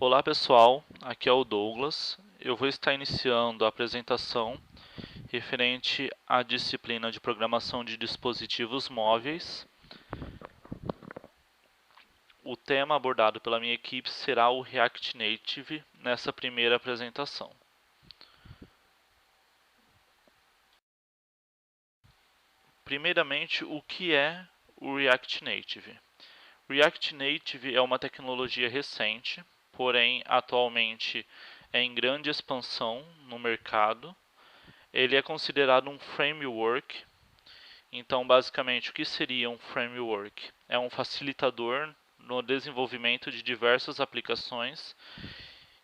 Olá pessoal, aqui é o Douglas. Eu vou estar iniciando a apresentação referente à disciplina de programação de dispositivos móveis. O tema abordado pela minha equipe será o React Native nessa primeira apresentação. Primeiramente, o que é o React Native? React Native é uma tecnologia recente, porém atualmente é em grande expansão no mercado. Ele é considerado um framework. Então, basicamente, o que seria um framework? É um facilitador no desenvolvimento de diversas aplicações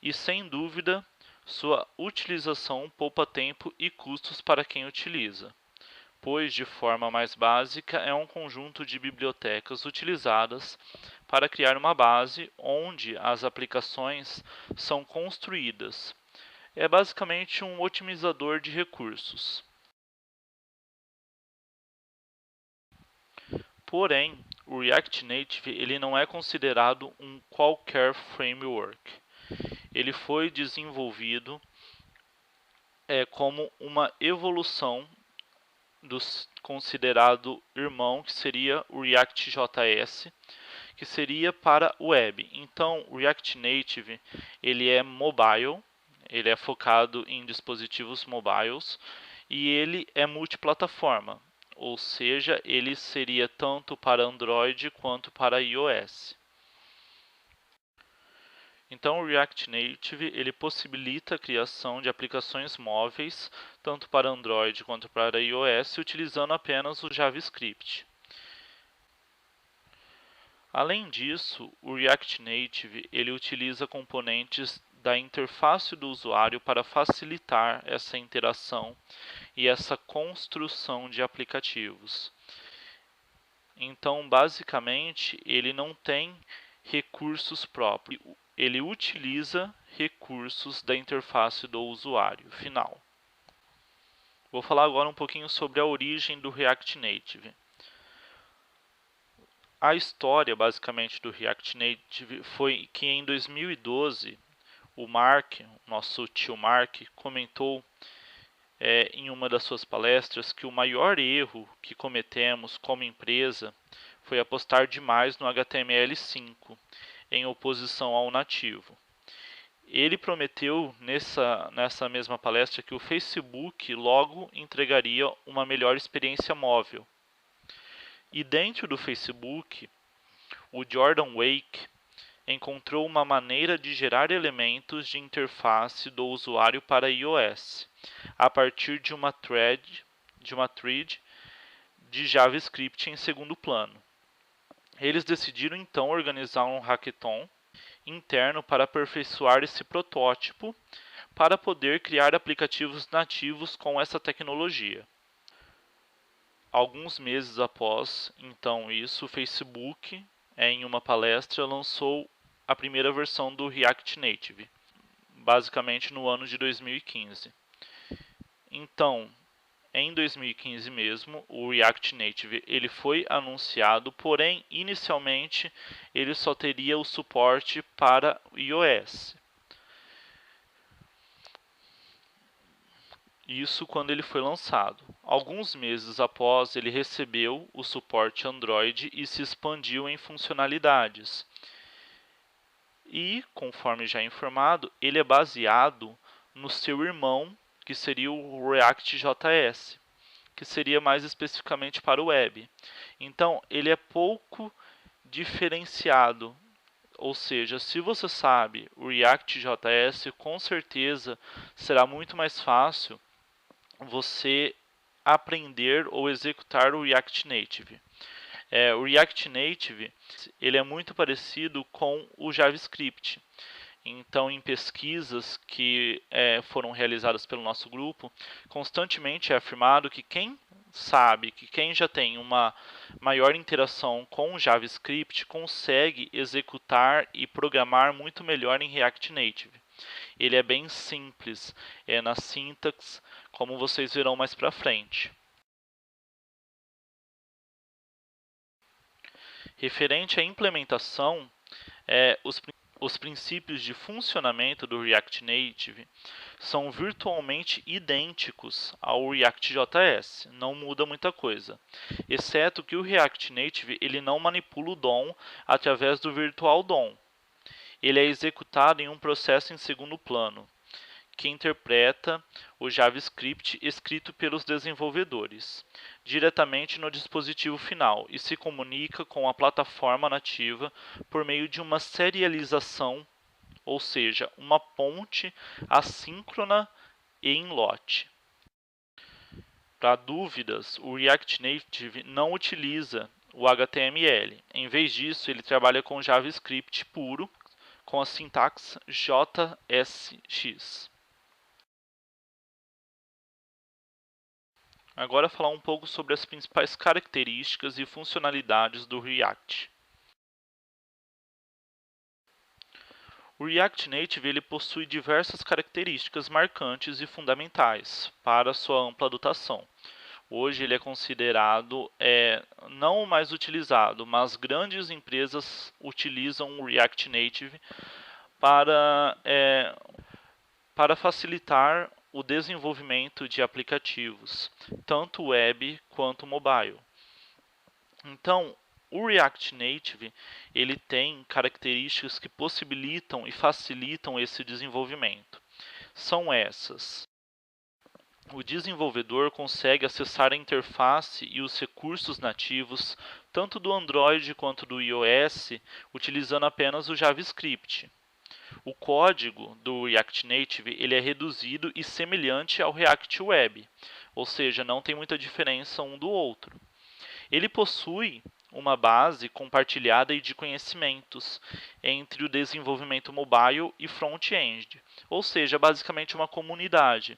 e, sem dúvida, sua utilização poupa tempo e custos para quem utiliza, pois, de forma mais básica, é um conjunto de bibliotecas utilizadas para criar uma base onde as aplicações são construídas. É basicamente um otimizador de recursos. Porém, o React Native ele não é considerado um qualquer framework. Ele foi desenvolvido como uma evolução do considerado irmão, que seria o React.js, que seria para web. Então, o React Native ele é mobile, ele é focado em dispositivos mobiles e ele é multiplataforma, ou seja, ele seria tanto para Android quanto para iOS. Então, o React Native ele possibilita a criação de aplicações móveis tanto para Android quanto para iOS utilizando apenas o JavaScript. Além disso, o React Native ele utiliza componentes da interface do usuário para facilitar essa interação e essa construção de aplicativos. Então, basicamente, ele não tem recursos próprios. Ele utiliza recursos da interface do usuário final. Vou falar agora um pouquinho sobre a origem do React Native. A história, basicamente, do React Native foi que em 2012 o Mark, nosso tio Mark, comentou em uma das suas palestras que o maior erro que cometemos como empresa foi apostar demais no HTML5 em oposição ao nativo. Ele prometeu nessa mesma palestra que o Facebook logo entregaria uma melhor experiência móvel. E dentro do Facebook, o Jordan Wake encontrou uma maneira de gerar elementos de interface do usuário para iOS, a partir de uma thread de JavaScript em segundo plano. Eles decidiram então organizar um hackathon interno para aperfeiçoar esse protótipo para poder criar aplicativos nativos com essa tecnologia. Alguns meses após então isso, o Facebook, em uma palestra, lançou a primeira versão do React Native, basicamente no ano de 2015. Então, em 2015 mesmo, o React Native ele foi anunciado, porém, inicialmente, ele só teria o suporte para iOS. Isso quando ele foi lançado. Alguns meses após, ele recebeu o suporte Android e se expandiu em funcionalidades. E, conforme já informado, ele é baseado no seu irmão, que seria o React.js, que seria mais especificamente para o web. Então, ele é pouco diferenciado, ou seja, se você sabe o React.js, com certeza será muito mais fácil você aprender ou executar o React Native. O React Native ele é muito parecido com o JavaScript. Então, em pesquisas que foram realizadas pelo nosso grupo, constantemente é afirmado que quem sabe, que quem já tem uma maior interação com o JavaScript, consegue executar e programar muito melhor em React Native. Ele é bem simples, na sintaxe, como vocês verão mais para frente. Referente à implementação, os princípios de funcionamento do React Native são virtualmente idênticos ao React.js, não muda muita coisa, exceto que o React Native ele não manipula o DOM através do Virtual DOM. Ele é executado em um processo em segundo plano, que interpreta o JavaScript escrito pelos desenvolvedores diretamente no dispositivo final e se comunica com a plataforma nativa por meio de uma serialização, ou seja, uma ponte assíncrona e em lote. Para dúvidas, o React Native não utiliza o HTML. Em vez disso, ele trabalha com JavaScript puro, com a sintaxe JSX. Agora falar um pouco sobre as principais características e funcionalidades do React. O React Native ele possui diversas características marcantes e fundamentais para sua ampla adotação. Hoje ele é considerado não o mais utilizado, mas grandes empresas utilizam o React Native para facilitar o desenvolvimento de aplicativos, tanto web quanto mobile. Então, o React Native ele tem características que possibilitam e facilitam esse desenvolvimento. São essas: o desenvolvedor consegue acessar a interface e os recursos nativos tanto do Android quanto do iOS utilizando apenas o JavaScript. O código do React Native ele é reduzido e semelhante ao React Web, ou seja, não tem muita diferença um do outro. Ele possui uma base compartilhada de conhecimentos entre o desenvolvimento mobile e front-end, ou seja, basicamente uma comunidade.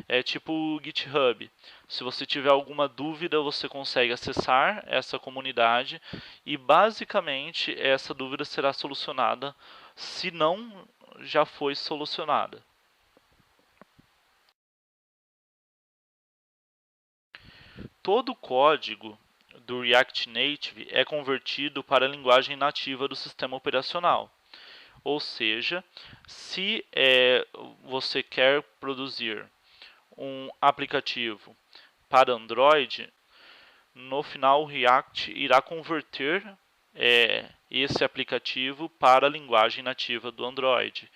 É tipo o GitHub. Se você tiver alguma dúvida, você consegue acessar essa comunidade e basicamente essa dúvida será solucionada, se não já foi solucionada. Todo o código do React Native é convertido para a linguagem nativa do sistema operacional. Ou seja, se você quer produzir um aplicativo para Android, no final o React irá converter esse aplicativo para a linguagem nativa do Android,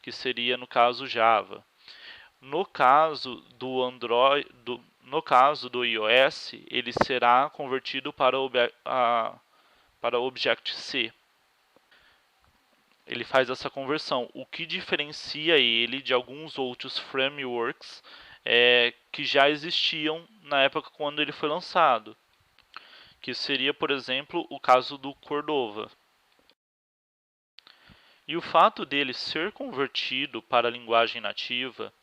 que seria no caso Java. No caso do Android, no caso do iOS, ele será convertido para Objective-C. Ele faz essa conversão, o que diferencia ele de alguns outros frameworks que já existiam na época quando ele foi lançado, que seria, por exemplo, o caso do Cordova. E o fato dele ser convertido para a linguagem nativa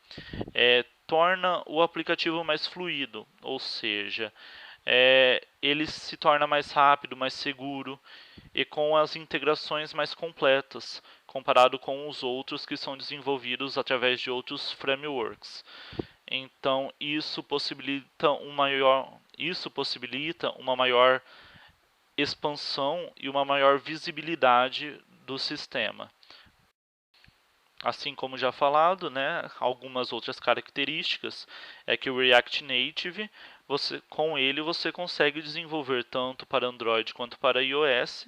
torna o aplicativo mais fluido, ou seja, ele se torna mais rápido, mais seguro e com as integrações mais completas, comparado com os outros que são desenvolvidos através de outros frameworks. Então, isso possibilita uma maior expansão e uma maior visibilidade do sistema. Assim como já falado, né, algumas outras características é que o React Native, com ele você consegue desenvolver tanto para Android quanto para iOS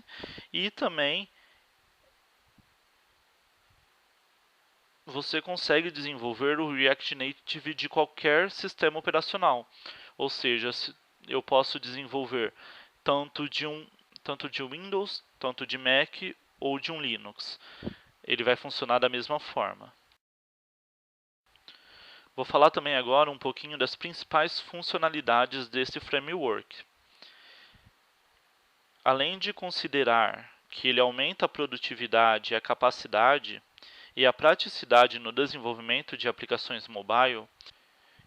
e também você consegue desenvolver o React Native de qualquer sistema operacional. Ou seja, eu posso desenvolver tanto de Windows, tanto de Mac ou de um Linux. Ele vai funcionar da mesma forma. Vou falar também agora um pouquinho das principais funcionalidades desse framework. Além de considerar que ele aumenta a produtividade e a capacidade e a praticidade no desenvolvimento de aplicações mobile,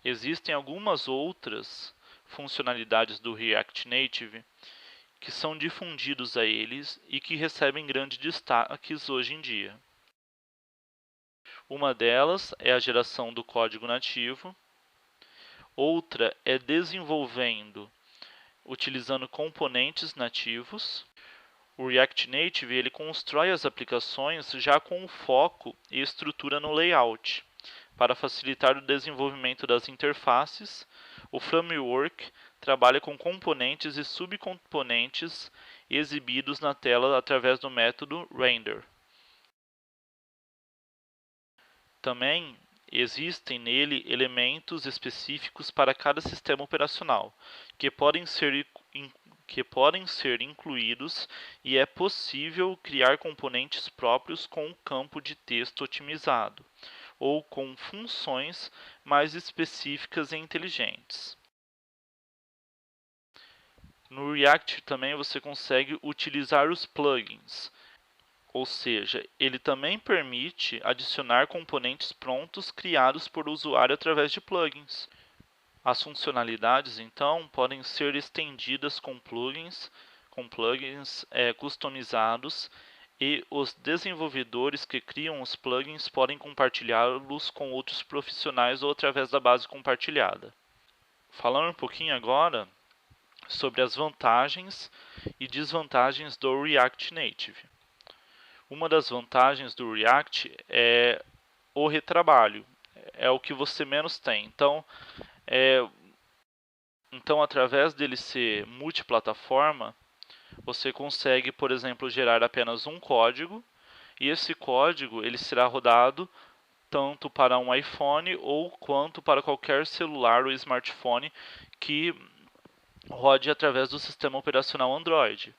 existem algumas outras funcionalidades do React Native que são difundidos a eles e que recebem grandes destaques hoje em dia. Uma delas é a geração do código nativo, outra é desenvolvendo utilizando componentes nativos, O React Native ele constrói as aplicações já com foco e estrutura no layout. Para facilitar o desenvolvimento das interfaces, o framework trabalha com componentes e subcomponentes exibidos na tela através do método render. Também existem nele elementos específicos para cada sistema operacional, que podem ser incluídos, e é possível criar componentes próprios com um campo de texto otimizado, ou com funções mais específicas e inteligentes. No React também você consegue utilizar os plugins, ou seja, ele também permite adicionar componentes prontos criados por usuário através de plugins. As funcionalidades, então, podem ser estendidas com plugins customizados, e os desenvolvedores que criam os plugins podem compartilhá-los com outros profissionais ou através da base compartilhada. Falando um pouquinho agora sobre as vantagens e desvantagens do React Native. Uma das vantagens do React é o retrabalho, é o que você menos tem. Então, através dele ser multiplataforma, você consegue, por exemplo, gerar apenas um código, e esse código ele será rodado tanto para um iPhone ou quanto para qualquer celular ou smartphone que rode através do sistema operacional Android.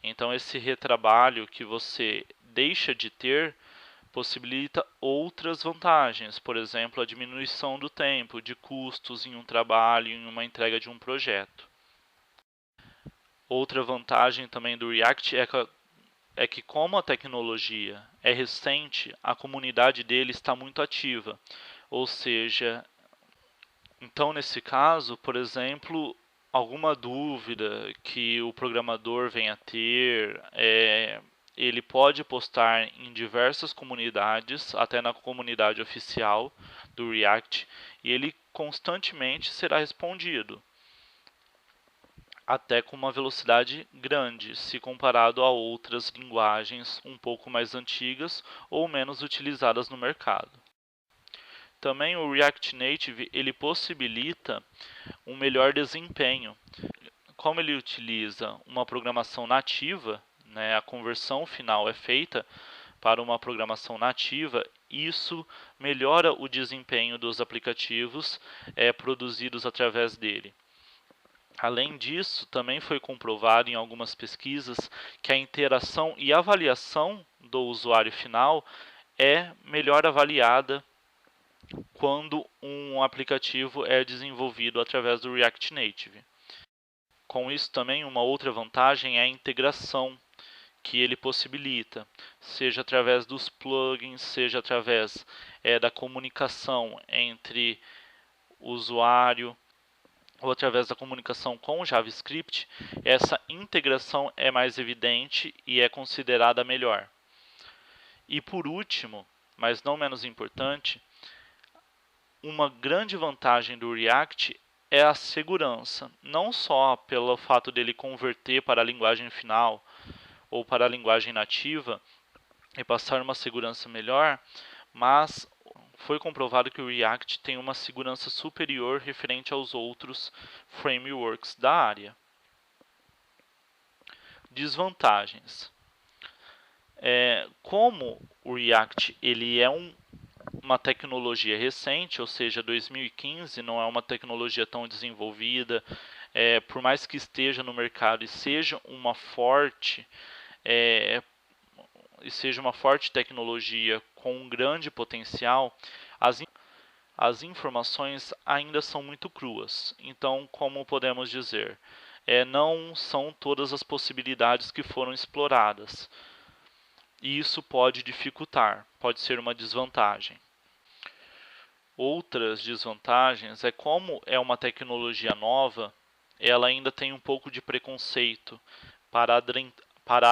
Então, esse retrabalho que você deixa de ter possibilita outras vantagens, por exemplo, a diminuição do tempo, de custos em um trabalho, em uma entrega de um projeto. Outra vantagem também do React é que como a tecnologia é recente, a comunidade dele está muito ativa. Ou seja, então nesse caso, por exemplo, alguma dúvida que o programador venha a ter, ele pode postar em diversas comunidades, até na comunidade oficial do React, e ele constantemente será respondido, até com uma velocidade grande, se comparado a outras linguagens um pouco mais antigas ou menos utilizadas no mercado. Também o React Native ele possibilita um melhor desempenho. Como ele utiliza uma programação nativa, né, a conversão final é feita para uma programação nativa, isso melhora o desempenho dos aplicativos produzidos através dele. Além disso, também foi comprovado em algumas pesquisas que a interação e avaliação do usuário final é melhor avaliada quando um aplicativo é desenvolvido através do React Native. Com isso também, uma outra vantagem é a integração que ele possibilita, seja através dos plugins, seja através da comunicação entre o usuário ou através da comunicação com o JavaScript. Essa integração é mais evidente e é considerada melhor. E por último, mas não menos importante, uma grande vantagem do React é a segurança, não só pelo fato dele converter para a linguagem final ou para a linguagem nativa e passar uma segurança melhor, mas foi comprovado que o React tem uma segurança superior referente aos outros frameworks da área. Desvantagens. Como o React ele é uma tecnologia recente, ou seja, 2015 não é uma tecnologia tão desenvolvida, por mais que esteja no mercado e seja uma forte tecnologia com um grande potencial, as informações ainda são muito cruas. Então, como podemos dizer, não são todas as possibilidades que foram exploradas. E isso pode dificultar, pode ser uma desvantagem. Outras desvantagens é como é uma tecnologia nova, ela ainda tem um pouco de preconceito para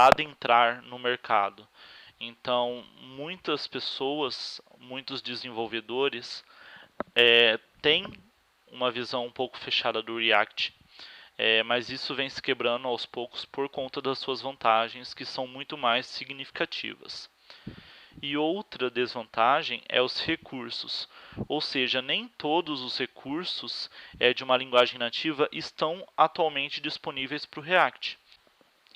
adentrar no mercado. Então, muitas pessoas, muitos desenvolvedores têm uma visão um pouco fechada do React. mas isso vem se quebrando aos poucos por conta das suas vantagens, que são muito mais significativas. E outra desvantagem é os recursos, ou seja, nem todos os recursos de uma linguagem nativa estão atualmente disponíveis para o React.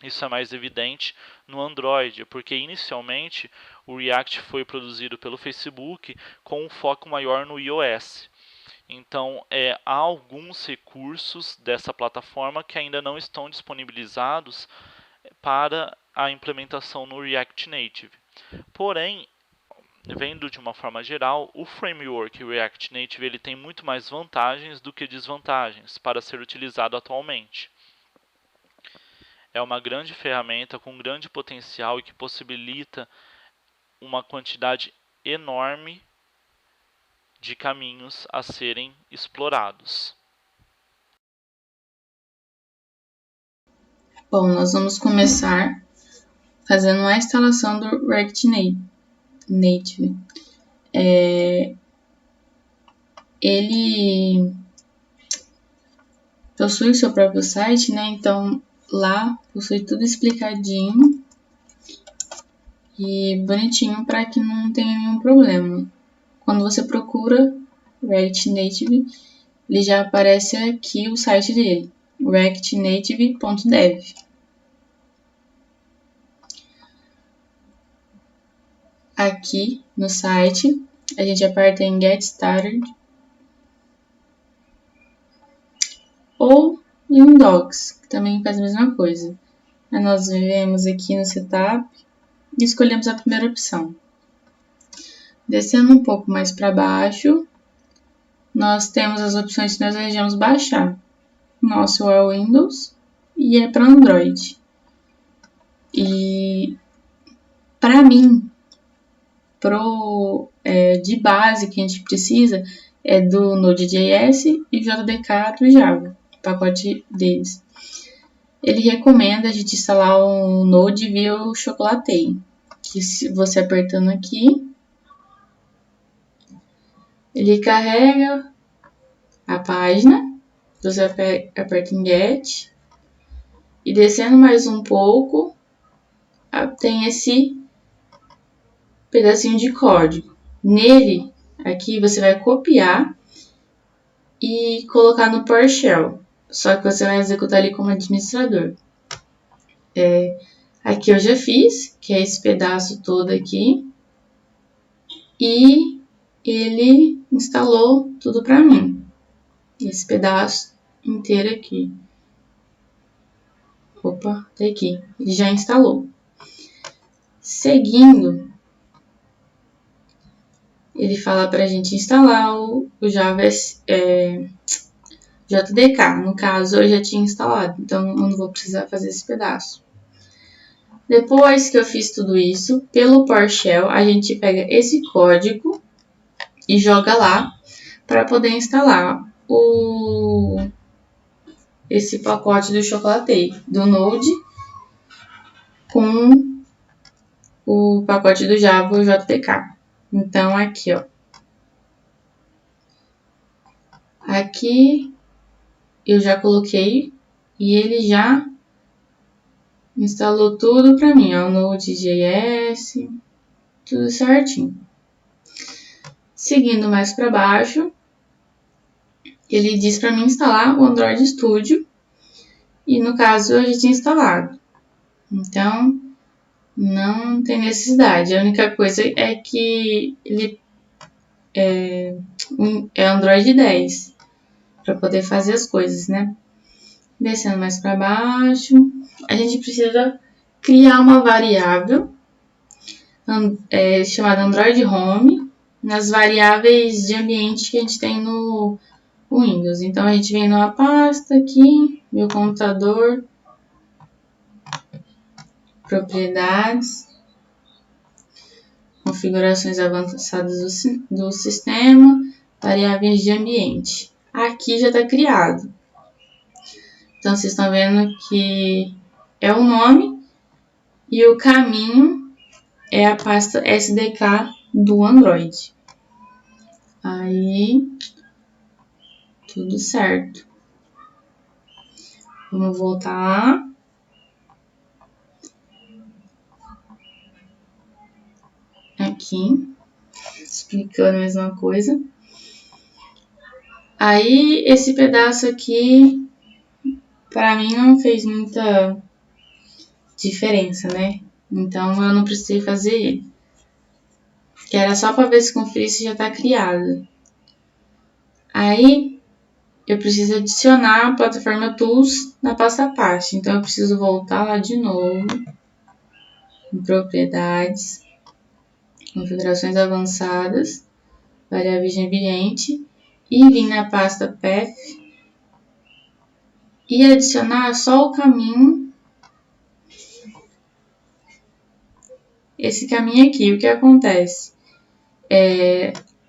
Isso é mais evidente no Android, porque inicialmente o React foi produzido pelo Facebook com um foco maior no iOS. Então, há alguns recursos dessa plataforma que ainda não estão disponibilizados para a implementação no React Native. Porém, vendo de uma forma geral, o framework React Native ele tem muito mais vantagens do que desvantagens para ser utilizado atualmente. É uma grande ferramenta com grande potencial e que possibilita uma quantidade enorme de caminhos a serem explorados. Bom, nós vamos começar fazendo a instalação do React Native. Ele possui seu próprio site, né? Então lá possui tudo explicadinho e bonitinho para que não tenha nenhum problema. Quando você procura React Native, ele já aparece aqui o site dele, reactnative.dev. Aqui no site, a gente aperta em Get Started ou em Docs, que também faz a mesma coisa. Aí nós viemos aqui no Setup e escolhemos a primeira opção. Descendo um pouco mais para baixo, nós temos as opções que nós desejamos baixar. Nosso é o Windows e é para Android. E para mim, de base que a gente precisa é do Node.js e JDK do Java, o pacote deles. Ele recomenda a gente instalar um Node via o Chocolatey, que se você apertando aqui, ele carrega a página, você aperta em Get, e descendo mais um pouco, tem esse pedacinho de código. Nele, aqui você vai copiar e colocar no PowerShell, só que você vai executar ali como administrador. Aqui eu já fiz, que é esse pedaço todo aqui, e ele instalou tudo para mim, esse pedaço inteiro aqui. Opa, tá aqui, ele já instalou. Seguindo, ele fala para a gente instalar o Java JDK. No caso, eu já tinha instalado, então eu não vou precisar fazer esse pedaço. Depois que eu fiz tudo isso, pelo PowerShell, a gente pega esse código e joga lá para poder instalar esse pacote do Chocolatey, do Node, com o pacote do Java JDK. Então, aqui, ó. Aqui eu já coloquei e ele já instalou tudo para mim, ó, Node.js, tudo certinho. Seguindo mais para baixo, ele diz para mim instalar o Android Studio e no caso eu já tinha instalado. Então, não tem necessidade. A única coisa é que ele é Android 10 para poder fazer as coisas, né? Descendo mais para baixo, a gente precisa criar uma variável chamada Android Home nas variáveis de ambiente que a gente tem no Windows. Então, a gente vem numa pasta aqui, meu computador, propriedades, configurações avançadas do sistema, variáveis de ambiente. Aqui já está criado. Então, vocês estão vendo que é o nome e o caminho é a pasta SDK do Android. Aí, tudo certo. Vamos voltar lá. Aqui, explicando a mesma coisa. Aí, esse pedaço aqui, pra mim, não fez muita diferença, né? Então, eu não precisei fazer ele. Que era só pra ver se conferir se já tá criado. Aí, eu preciso adicionar a plataforma Tools na pasta parte. Então, eu preciso voltar lá de novo. Em Propriedades. Configurações avançadas. Variáveis de ambiente. E vir na pasta Path. E adicionar só o caminho. Esse caminho aqui, o que acontece?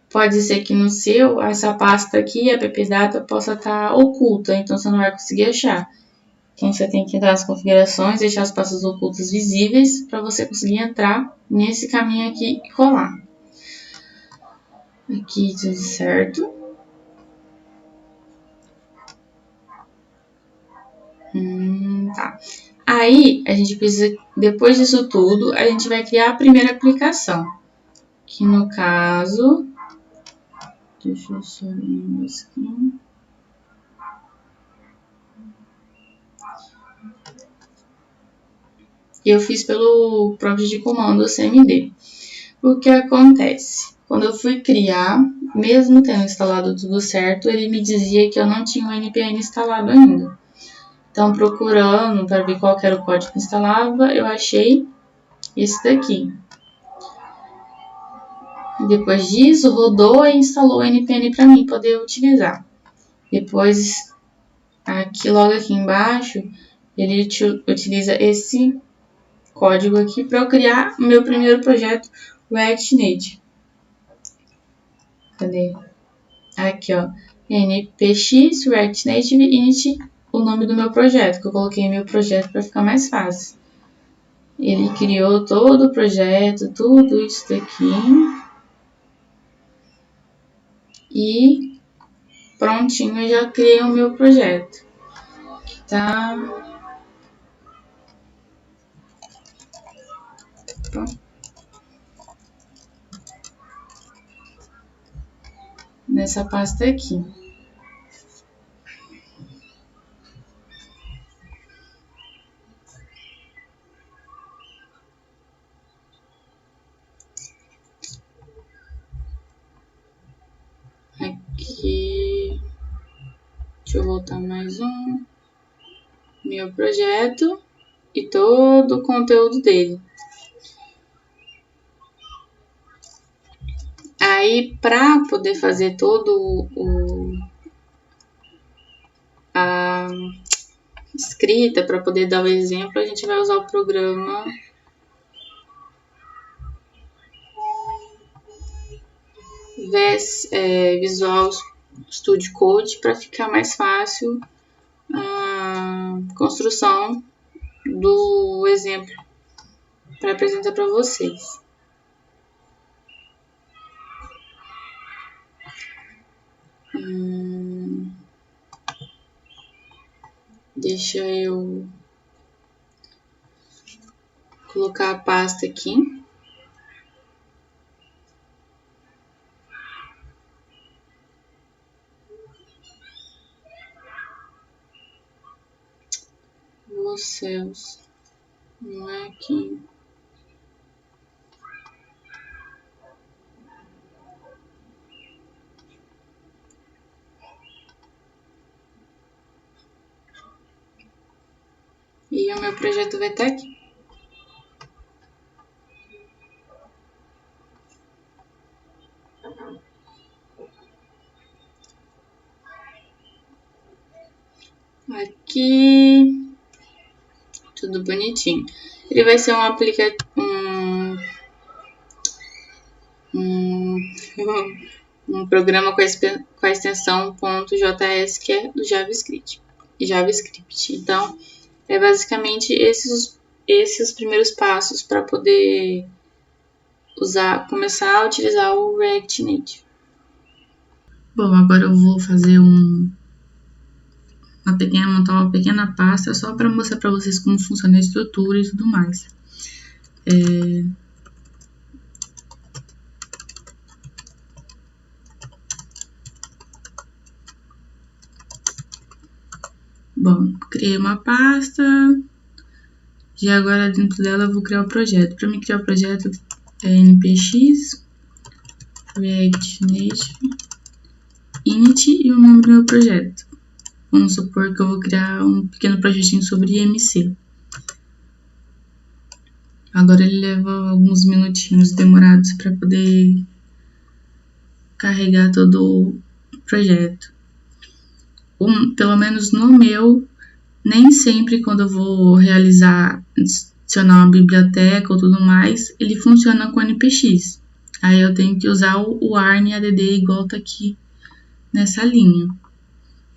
Pode ser que no seu, essa pasta aqui, a ppdata, possa estar oculta, então você não vai conseguir achar. Então você tem que entrar nas configurações, deixar as pastas ocultas visíveis para você conseguir entrar nesse caminho aqui e colar. Aqui tudo certo. Tá. Aí a gente precisa, depois disso tudo, a gente vai criar a primeira aplicação. Que no caso, deixa eu só ver aqui. Eu fiz pelo prompt de comando CMD. O que acontece? Quando eu fui criar, mesmo tendo instalado tudo certo, ele me dizia que eu não tinha o npm instalado ainda. Então, procurando para ver qual era o código que instalava, eu achei esse daqui. Depois disso, rodou e instalou o npm para mim poder utilizar. Depois, logo aqui embaixo, ele utiliza esse código aqui para eu criar o meu primeiro projeto React Native. Cadê? Aqui, ó. npx React Native init, o nome do meu projeto, que eu coloquei meu projeto para ficar mais fácil. Ele criou todo o projeto, tudo isso daqui. E prontinho, eu já criei o meu projeto. Tá? Pronto. Nessa pasta aqui. Aqui. Deixa eu voltar mais um. Meu projeto e todo o conteúdo dele. Aí, para poder fazer todo a escrita, para poder dar o exemplo, a gente vai usar o programa Visual Studio Code para ficar mais fácil a construção do exemplo para apresentar para vocês. Deixa eu colocar a pasta aqui. Céus, não é aqui. E o meu projeto vai estar aqui. Aqui, tudo bonitinho. Ele vai ser um aplicativo, um programa com a extensão .js, que é do JavaScript. Então, é basicamente esses primeiros passos para poder começar a utilizar o React Native. Bom, agora eu vou fazer montar uma pequena pasta só para mostrar para vocês como funciona a estrutura e tudo mais. Bom, criei uma pasta e agora dentro dela eu vou criar o projeto. Para mim criar o projeto é npx React Native init e o nome do meu projeto. Vamos supor que eu vou criar um pequeno projetinho sobre IMC. Agora ele leva alguns minutinhos demorados para poder carregar todo o projeto. Pelo menos no meu, nem sempre quando eu vou adicionar uma biblioteca ou tudo mais, ele funciona com npx. Aí eu tenho que usar o arn add igual tá aqui nessa linha.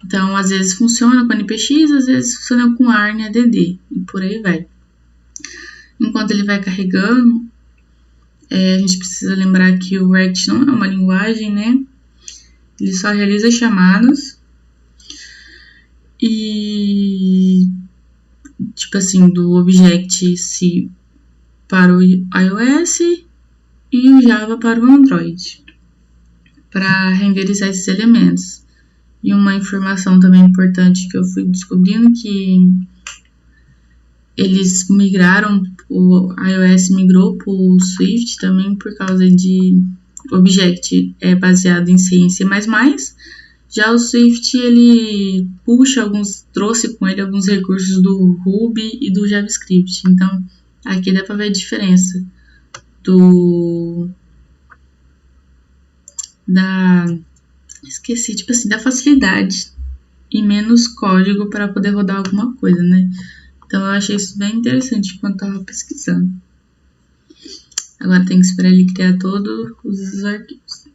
Então, às vezes funciona com npx, às vezes funciona com arn add e por aí vai. Enquanto ele vai carregando, a gente precisa lembrar que o React não é uma linguagem, né? Ele só realiza chamadas e, tipo assim, do Objective-C para o iOS e o Java para o Android, para renderizar esses elementos. E uma informação também importante que eu fui descobrindo que eles migraram, o iOS migrou para o Swift também por causa de Object é baseado em C e em C++, já o Swift ele trouxe com ele alguns recursos do Ruby e do JavaScript. Então, aqui dá para ver a diferença da facilidade e menos código para poder rodar alguma coisa, né? Então, eu achei isso bem interessante enquanto estava pesquisando. Agora tem que esperar ele criar todos os arquivos.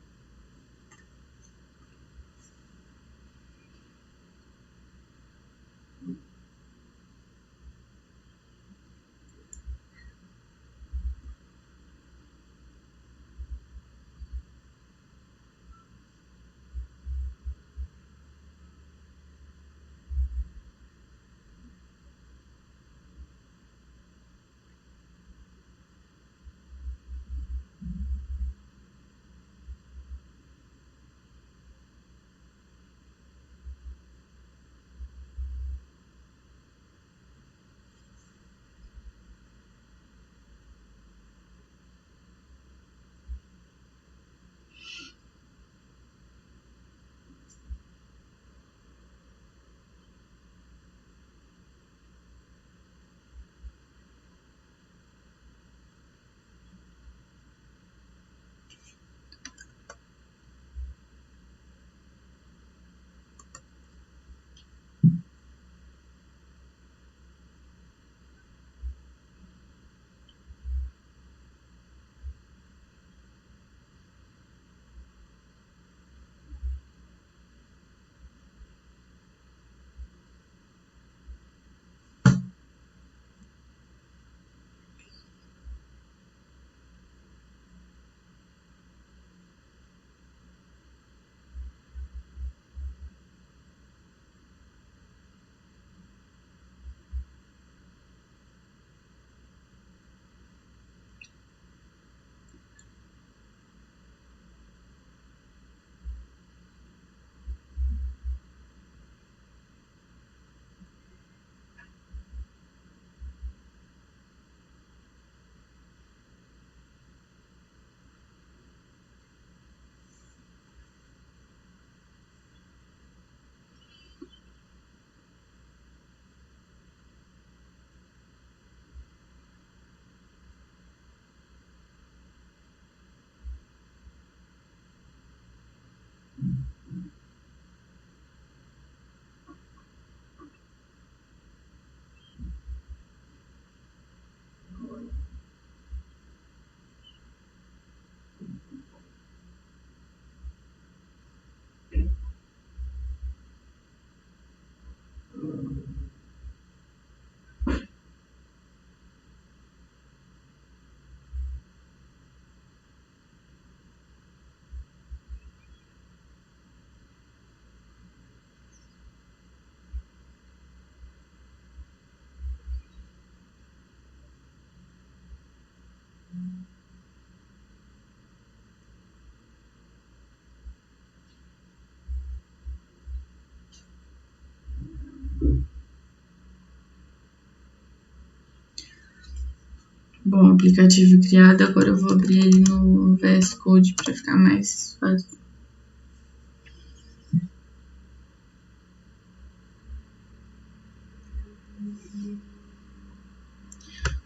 Bom, aplicativo criado, agora eu vou abrir ele no VS Code para ficar mais fácil.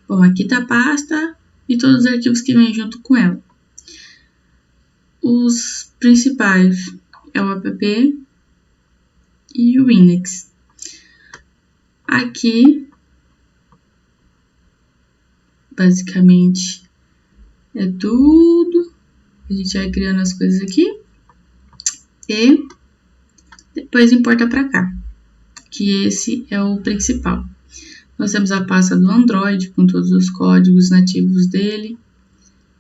Bom, aqui tá a pasta e todos os arquivos que vêm junto com ela. Os principais é o app e o index. Aqui, basicamente, é tudo. A gente vai criando as coisas aqui e depois importa para cá, que esse é o principal. Nós temos a pasta do Android com todos os códigos nativos dele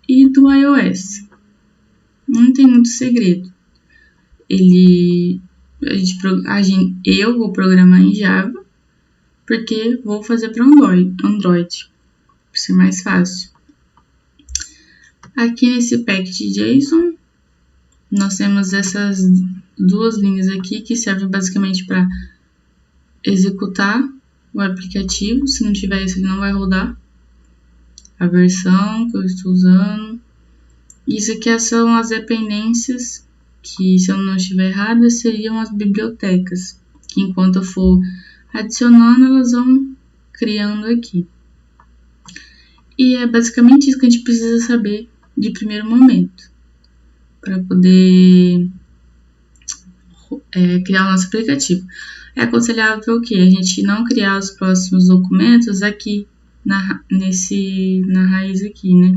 e do iOS. Não tem muito segredo. Eu vou programar em Java porque vou fazer para Android, para ser mais fácil. Aqui nesse package.json nós temos essas duas linhas aqui que servem basicamente para executar o aplicativo. Se não tiver isso, ele não vai rodar. A versão que eu estou usando. Isso aqui são as dependências que, se eu não estiver errada, seriam as bibliotecas, que enquanto eu for adicionando, elas vão criando aqui. E é basicamente isso que a gente precisa saber de primeiro momento, para poder criar o nosso aplicativo. É aconselhável o quê? A gente não criar os próximos documentos aqui, na raiz aqui, né?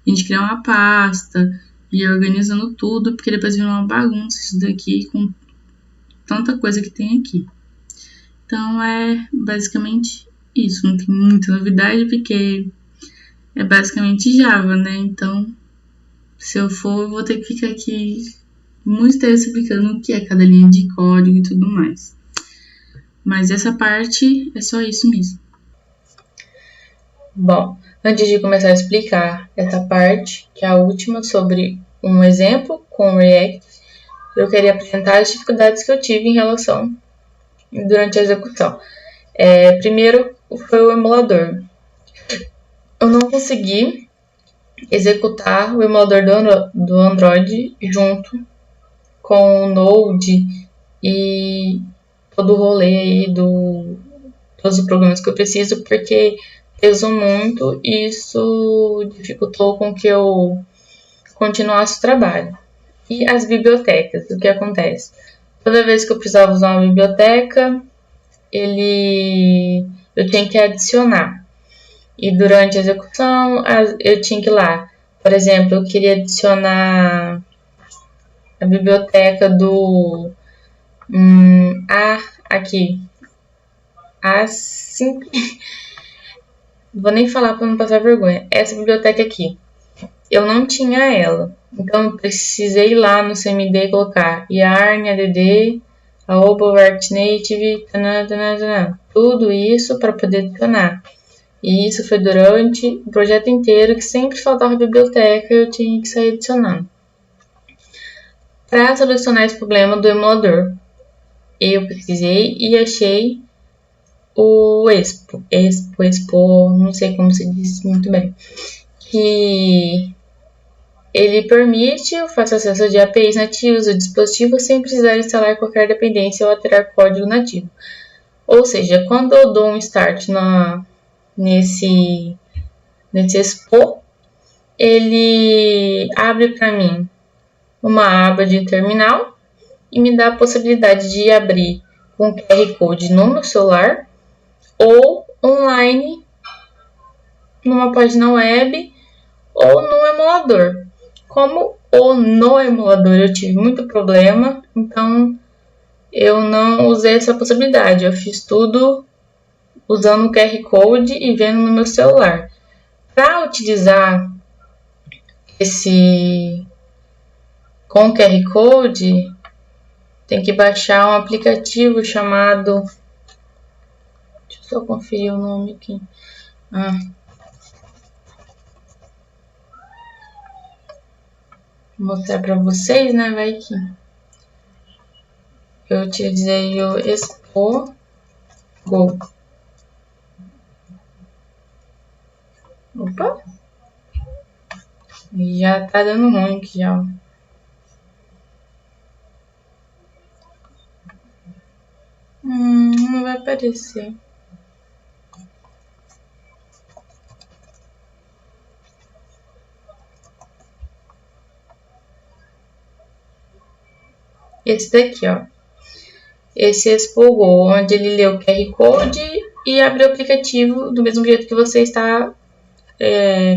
A gente criar uma pasta e ir organizando tudo, porque depois vira uma bagunça isso daqui com tanta coisa que tem aqui. Então, é basicamente isso. Não tem muita novidade, porque é basicamente Java, né? Então, se eu for, eu vou ter que ficar aqui muito tempo explicando o que é cada linha de código e tudo mais. Mas essa parte é só isso mesmo. Bom, antes de começar a explicar essa parte, que é a última, sobre um exemplo com o React, eu queria apresentar as dificuldades que eu tive em relação durante a execução. Primeiro foi o emulador. Eu não consegui executar o emulador do Android junto com o Node e todo o rolê aí todos os programas que eu preciso, porque pesou muito e isso dificultou com que eu continuasse o trabalho. E as bibliotecas, o que acontece? Toda vez que eu precisava usar uma biblioteca, eu tinha que adicionar. E durante a execução, eu tinha que ir lá. Por exemplo, eu queria adicionar a biblioteca do aqui. Assim, vou nem falar para não passar vergonha. Essa biblioteca aqui, eu não tinha ela. Então, eu precisei ir lá no CMD e colocar yarn, add, artnative, tudo isso para poder adicionar. E isso foi durante o projeto inteiro, que sempre faltava biblioteca e eu tinha que sair adicionando. Para solucionar esse problema do emulador, eu pesquisei e achei o Expo, não sei como se diz muito bem, que ele permite o fácil acesso de APIs nativos do dispositivo sem precisar instalar qualquer dependência ou alterar código nativo. Ou seja, quando eu dou um start nesse Expo, ele abre para mim uma aba de terminal e me dá a possibilidade de abrir com QR Code no meu celular ou online numa página web ou no emulador. Como no emulador eu tive muito problema, então eu não usei essa possibilidade. Eu fiz tudo usando o QR Code e vendo no meu celular. Para utilizar esse com QR Code, tem que baixar um aplicativo chamado... Deixa eu só conferir o nome aqui. Vou mostrar para vocês, né? Vai que eu utilizei o Expo Go. Opa! Já tá dando ruim aqui, ó. Não vai aparecer. Esse daqui, ó. Esse Expo Go, onde ele lê o QR Code e abre o aplicativo do mesmo jeito que você está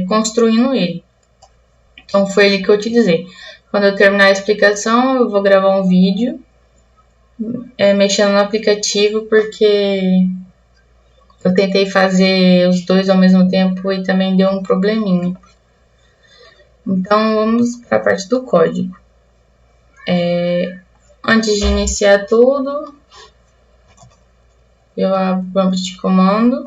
construindo ele. Então foi ele que eu utilizei. Quando eu terminar a explicação, eu vou gravar um vídeo mexendo no aplicativo, porque eu tentei fazer os dois ao mesmo tempo e também deu um probleminha. Então vamos para a parte do código. Antes de iniciar tudo, eu abro o prompt de comando.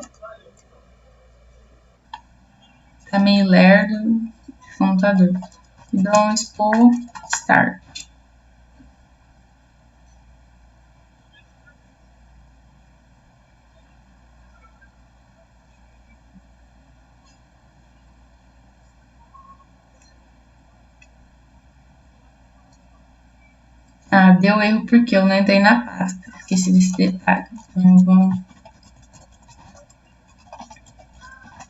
Tá meio lerdo o computador. E dou um Expo Start. Deu erro porque eu não entrei na pasta. Esqueci desse detalhe. Então vamos.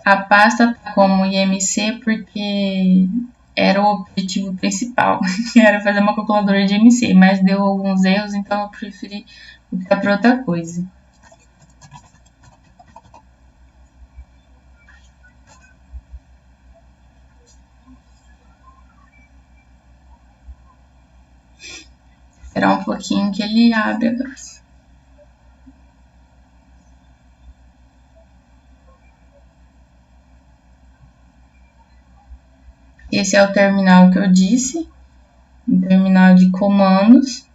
A pasta tá como IMC porque era o objetivo principal, era fazer uma calculadora de IMC, mas deu alguns erros, então eu preferi optar por outra coisa. Esperar um pouquinho que ele abre agora. Esse é o terminal que eu disse, o terminal de comandos.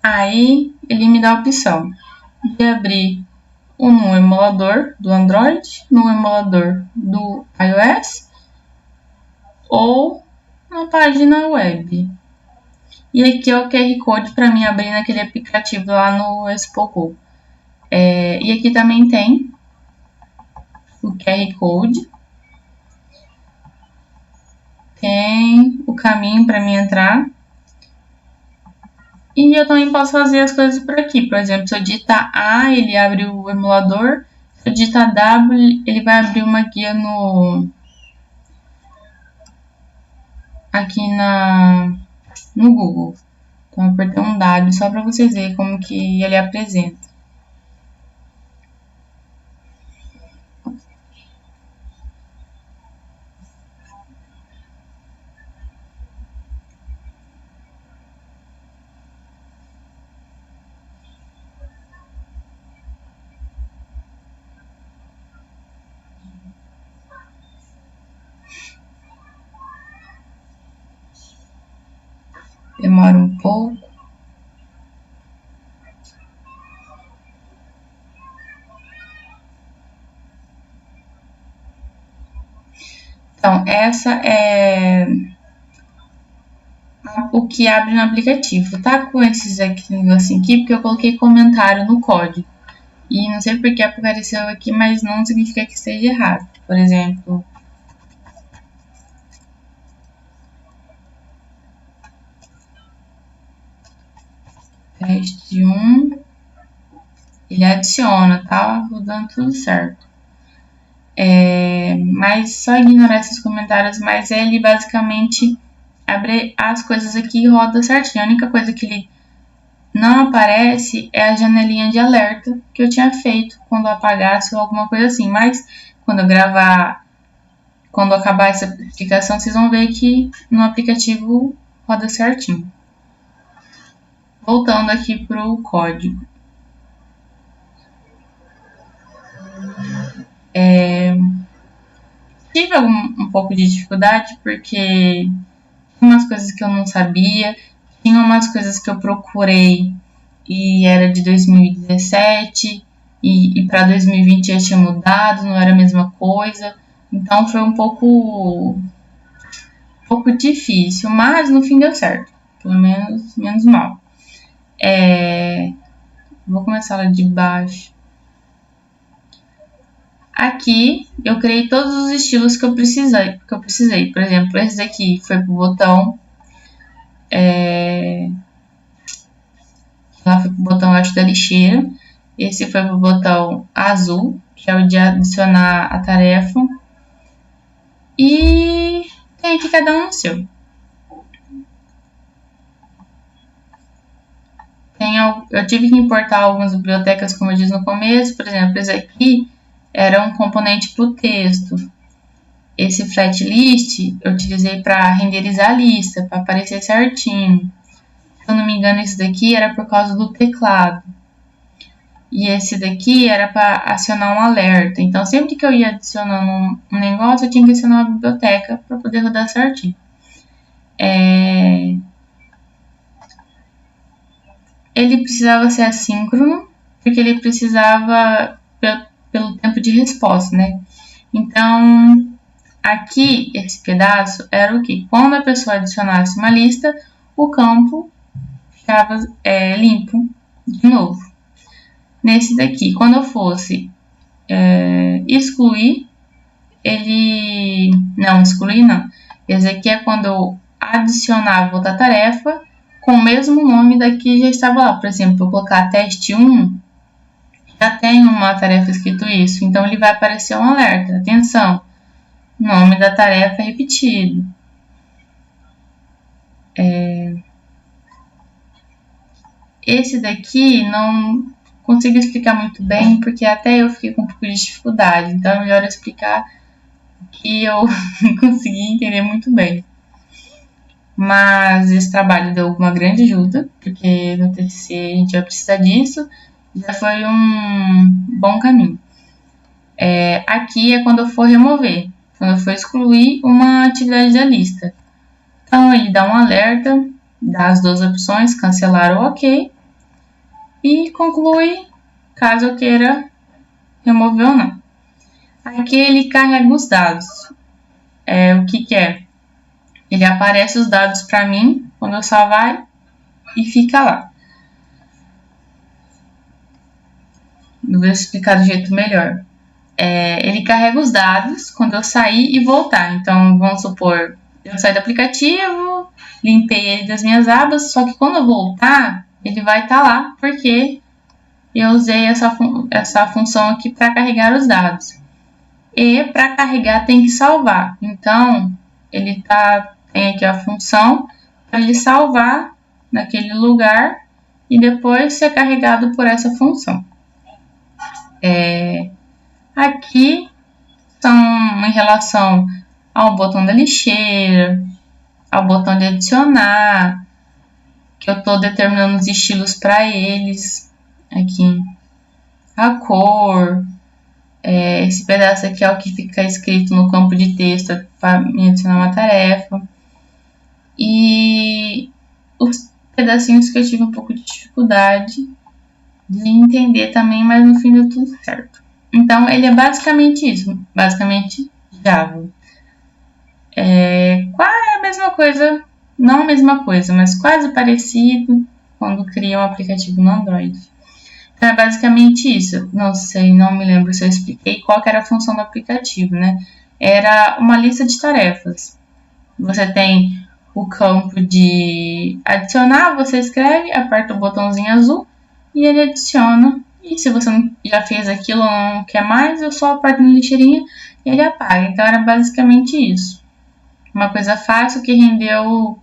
Aí ele me dá a opção de abrir no emulador do Android, no emulador do iOS ou na página web. E aqui é o QR Code para mim abrir naquele aplicativo lá no Expo Go. E aqui também tem o QR Code. Tem o caminho para mim entrar. E eu também posso fazer as coisas por aqui. Por exemplo, se eu digitar A, ele abre o emulador. Se eu digitar W, ele vai abrir uma guia aqui no Google. Então eu apertei um W só para vocês verem como que ele apresenta. Demora um pouco. Então, essa é o que abre no aplicativo. Tá com esses aqui, negocinho aqui, porque eu coloquei comentário no código. E não sei porque apareceu aqui, mas não significa que esteja errado. Por exemplo, teste 1, ele adiciona, tá rodando tudo certo. Mas só ignorar esses comentários, mas ele basicamente abre as coisas aqui e roda certinho. A única coisa que ele não aparece é a janelinha de alerta que eu tinha feito quando apagasse ou alguma coisa assim. Mas quando eu gravar, quando acabar essa explicação, vocês vão ver que no aplicativo roda certinho. Voltando aqui para o código. Tive um pouco de dificuldade porque tinha umas coisas que eu não sabia, tinha umas coisas que eu procurei e era de 2017 e para 2020 já tinha mudado, não era a mesma coisa. Então foi um pouco difícil, mas no fim deu certo, pelo menos mal. Vou começar lá de baixo. Aqui eu criei todos os estilos que eu precisei. Por exemplo, esse daqui foi pro botão. Lá foi pro botão, acho, da lixeira. Esse foi pro botão azul, que é o de adicionar a tarefa. E tem aqui cada um no seu. Eu tive que importar algumas bibliotecas, como eu disse no começo. Por exemplo, esse aqui era um componente para o texto. Esse flat list eu utilizei para renderizar a lista, para aparecer certinho. Se eu não me engano, esse daqui era por causa do teclado. E esse daqui era para acionar um alerta. Então, sempre que eu ia adicionando um negócio, eu tinha que acionar uma biblioteca para poder rodar certinho. Ele precisava ser assíncrono, porque ele precisava pelo tempo de resposta, né? Então, aqui, esse pedaço era o que? Quando a pessoa adicionasse uma lista, o campo ficava limpo de novo. Nesse daqui, quando eu fosse excluir, ele... Não, excluir não. Esse aqui é quando eu adicionava outra tarefa com o mesmo nome da que já estava lá. Por exemplo, eu colocar teste 1, já tem uma tarefa escrito isso. Então, ele vai aparecer um alerta. Atenção, nome da tarefa é repetido. Esse daqui não consigo explicar muito bem, porque até eu fiquei com um pouco de dificuldade. Então, é melhor eu explicar que eu consegui entender muito bem. Mas esse trabalho deu uma grande ajuda, porque no TCC a gente vai precisar disso. Já foi um bom caminho. Aqui é quando eu for remover, quando eu for excluir uma atividade da lista. Então, ele dá um alerta, dá as duas opções, cancelar ou ok, e conclui caso eu queira remover ou não. Aqui ele carrega os dados. O que é? Ele aparece os dados para mim quando eu salvar e fica lá. Vou explicar do jeito melhor. Ele carrega os dados quando eu sair e voltar. Então, vamos supor, eu saí do aplicativo, limpei ele das minhas abas, só que quando eu voltar, ele vai estar lá, porque eu usei essa função aqui para carregar os dados. E para carregar tem que salvar. Então, ele tem aqui a função para ele salvar naquele lugar e depois ser carregado por essa função. Aqui são em relação ao botão da lixeira, ao botão de adicionar, que eu estou determinando os estilos para eles. Aqui, a cor. Esse pedaço aqui é o que fica escrito no campo de texto para me adicionar uma tarefa. E os pedacinhos que eu tive um pouco de dificuldade de entender também, mas no fim deu tudo certo. Então, ele é basicamente isso. Basicamente, Java. Quase a mesma coisa, não a mesma coisa, mas quase parecido quando cria um aplicativo no Android. Então, é basicamente isso. Não sei, não me lembro se eu expliquei qual que era a função do aplicativo, né? Era uma lista de tarefas. Você tem o campo de adicionar, você escreve, aperta o botãozinho azul e ele adiciona. E se você já fez aquilo ou não quer mais, eu só aperto na lixeirinha e ele apaga. Então, era basicamente isso. Uma coisa fácil que rendeu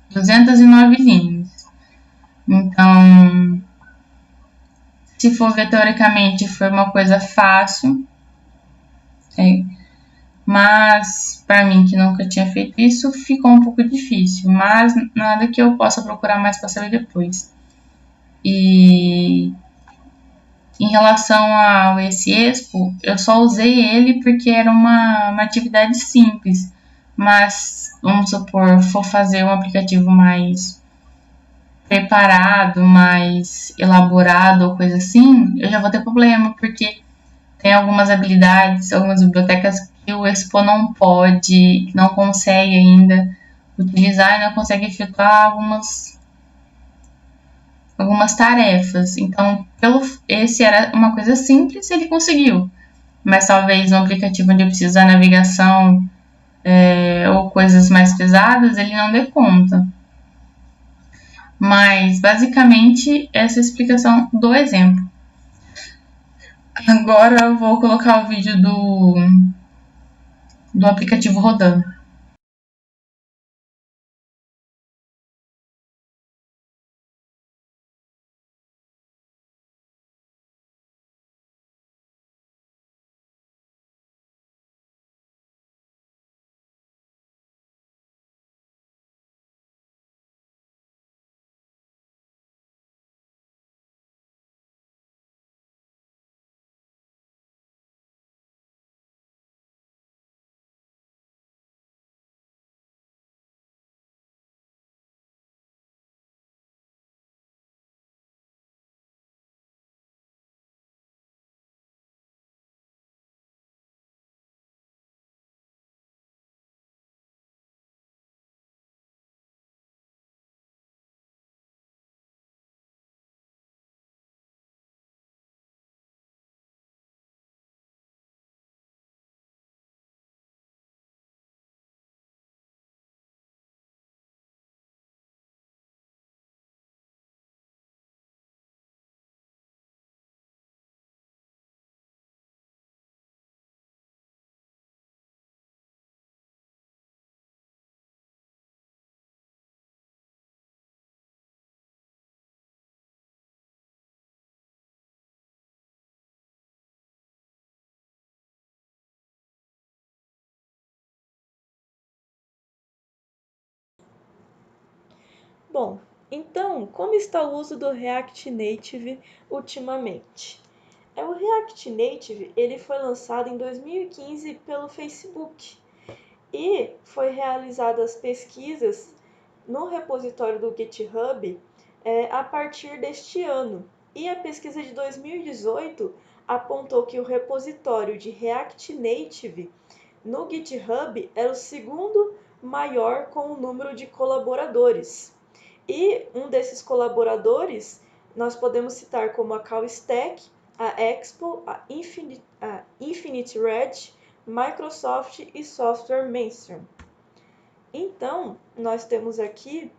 209 linhas. Então, se for ver teoricamente, foi uma coisa fácil. Mas, para mim, que nunca tinha feito isso, ficou um pouco difícil. Mas nada que eu possa procurar mais para saber depois. E em relação ao Expo, eu só usei ele porque era uma atividade simples. Mas, vamos supor, for fazer um aplicativo mais preparado, mais elaborado ou coisa assim, eu já vou ter problema, porque tem algumas habilidades, algumas bibliotecas que o Expo não pode, não consegue ainda utilizar e não consegue efetuar algumas tarefas. Então, esse era uma coisa simples, ele conseguiu. Mas talvez um aplicativo onde eu preciso da navegação ou coisas mais pesadas, ele não dê conta. Mas, basicamente, essa é a explicação do exemplo. Agora eu vou colocar o vídeo do aplicativo rodando. Bom, então, como está o uso do React Native ultimamente? O React Native ele foi lançado em 2015 pelo Facebook e foi realizadas pesquisas no repositório do GitHub a partir deste ano. E a pesquisa de 2018 apontou que o repositório de React Native no GitHub era o segundo maior com o número de colaboradores. E um desses colaboradores nós podemos citar como a Cowstack, a Expo, a Infinite Red, Microsoft e Software Mainstream. Então, nós temos aqui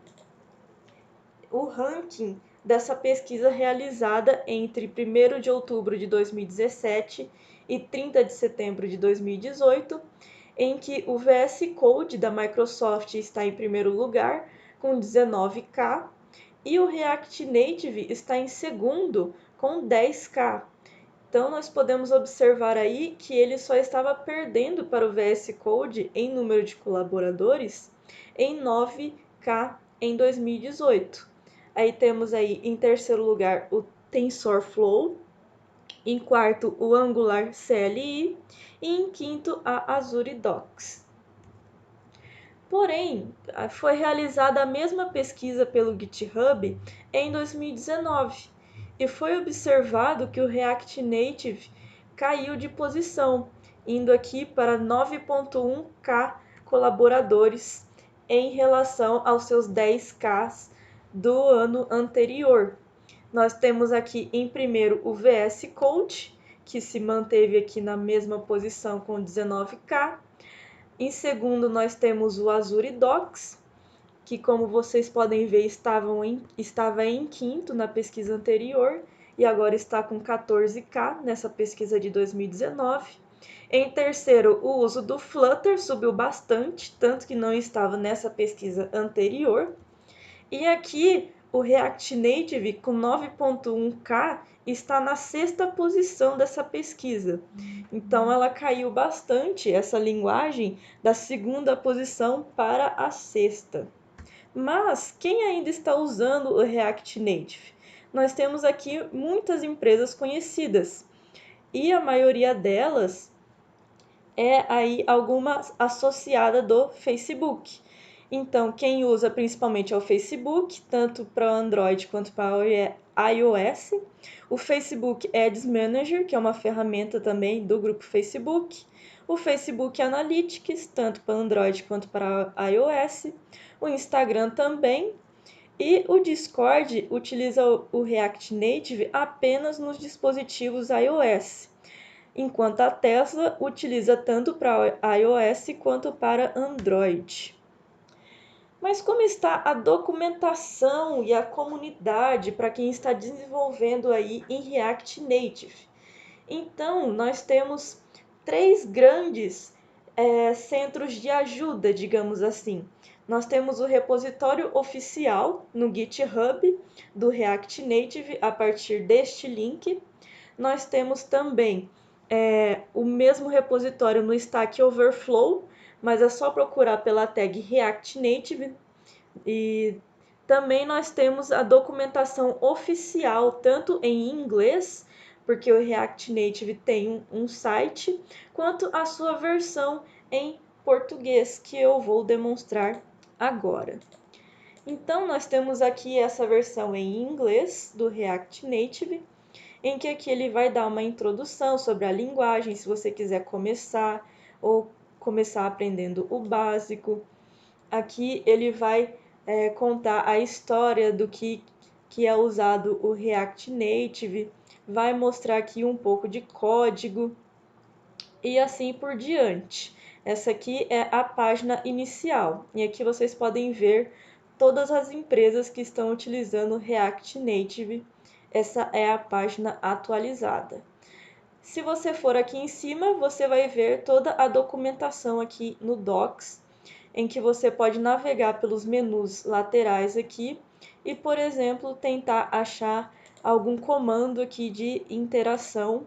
o ranking dessa pesquisa realizada entre 1º de outubro de 2017 e 30 de setembro de 2018, em que o VS Code da Microsoft está em primeiro lugar, com 19K, e o React Native está em segundo, com 10K. Então, nós podemos observar aí que ele só estava perdendo para o VS Code em número de colaboradores em 9K em 2018. Aí temos aí em terceiro lugar o TensorFlow, em quarto o Angular CLI e em quinto a Azure Docs. Porém, foi realizada a mesma pesquisa pelo GitHub em 2019 e foi observado que o React Native caiu de posição, indo aqui para 9.1K colaboradores em relação aos seus 10K do ano anterior. Nós temos aqui em primeiro o VS Code, que se manteve aqui na mesma posição com 19K. Em segundo, nós temos o Azure Docs, que, como vocês podem ver, estava em quinto na pesquisa anterior e agora está com 14K nessa pesquisa de 2019. Em terceiro, o uso do Flutter subiu bastante, tanto que não estava nessa pesquisa anterior. E aqui, o React Native, com 9.1K, está na sexta posição dessa pesquisa. Então, ela caiu bastante, essa linguagem, da segunda posição para a sexta. Mas quem ainda está usando o React Native? Nós temos aqui muitas empresas conhecidas e a maioria delas é aí alguma associada do Facebook. Então, quem usa principalmente é o Facebook, tanto para Android quanto para iOS. O Facebook Ads Manager, que é uma ferramenta também do grupo Facebook. O Facebook Analytics, tanto para Android quanto para iOS. O Instagram também. E o Discord utiliza o React Native apenas nos dispositivos iOS, enquanto a Tesla utiliza tanto para iOS quanto para Android. Mas como está a documentação e a comunidade para quem está desenvolvendo aí em React Native? Então, nós temos 3 grandes centros de ajuda, digamos assim. Nós temos o repositório oficial no GitHub do React Native a partir deste link. Nós temos também o mesmo repositório no Stack Overflow, mas é só procurar pela tag React Native. E também nós temos a documentação oficial, tanto em inglês, porque o React Native tem um site, quanto a sua versão em português, que eu vou demonstrar agora. Então, nós temos aqui essa versão em inglês do React Native, em que aqui ele vai dar uma introdução sobre a linguagem, se você quiser começar ou começar aprendendo o básico. Aqui ele vai contar a história do que é usado o React Native, vai mostrar aqui um pouco de código e assim por diante. Essa aqui é a página inicial e aqui vocês podem ver todas as empresas que estão utilizando React Native. Essa é a página atualizada. Se você for aqui em cima, você vai ver toda a documentação aqui no Docs, em que você pode navegar pelos menus laterais aqui e, por exemplo, tentar achar algum comando aqui de interação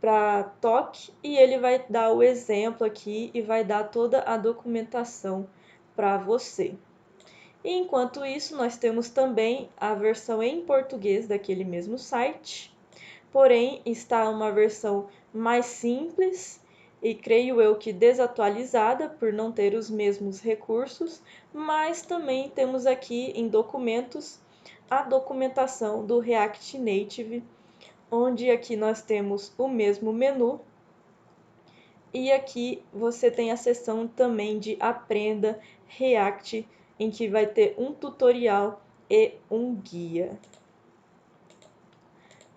para toque e ele vai dar o exemplo aqui e vai dar toda a documentação para você. E enquanto isso, nós temos também a versão em português daquele mesmo site, porém está uma versão mais simples e creio eu que desatualizada por não ter os mesmos recursos, mas também temos aqui em documentos a documentação do React Native, onde aqui nós temos o mesmo menu e aqui você tem a seção também de Aprenda React, em que vai ter um tutorial e um guia.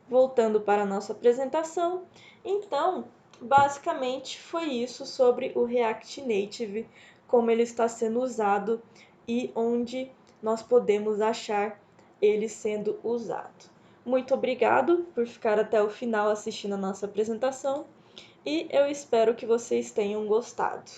Voltando para a nossa apresentação, então, basicamente foi isso sobre o React Native, como ele está sendo usado e onde nós podemos achar ele sendo usado. Muito obrigado por ficar até o final assistindo a nossa apresentação e eu espero que vocês tenham gostado.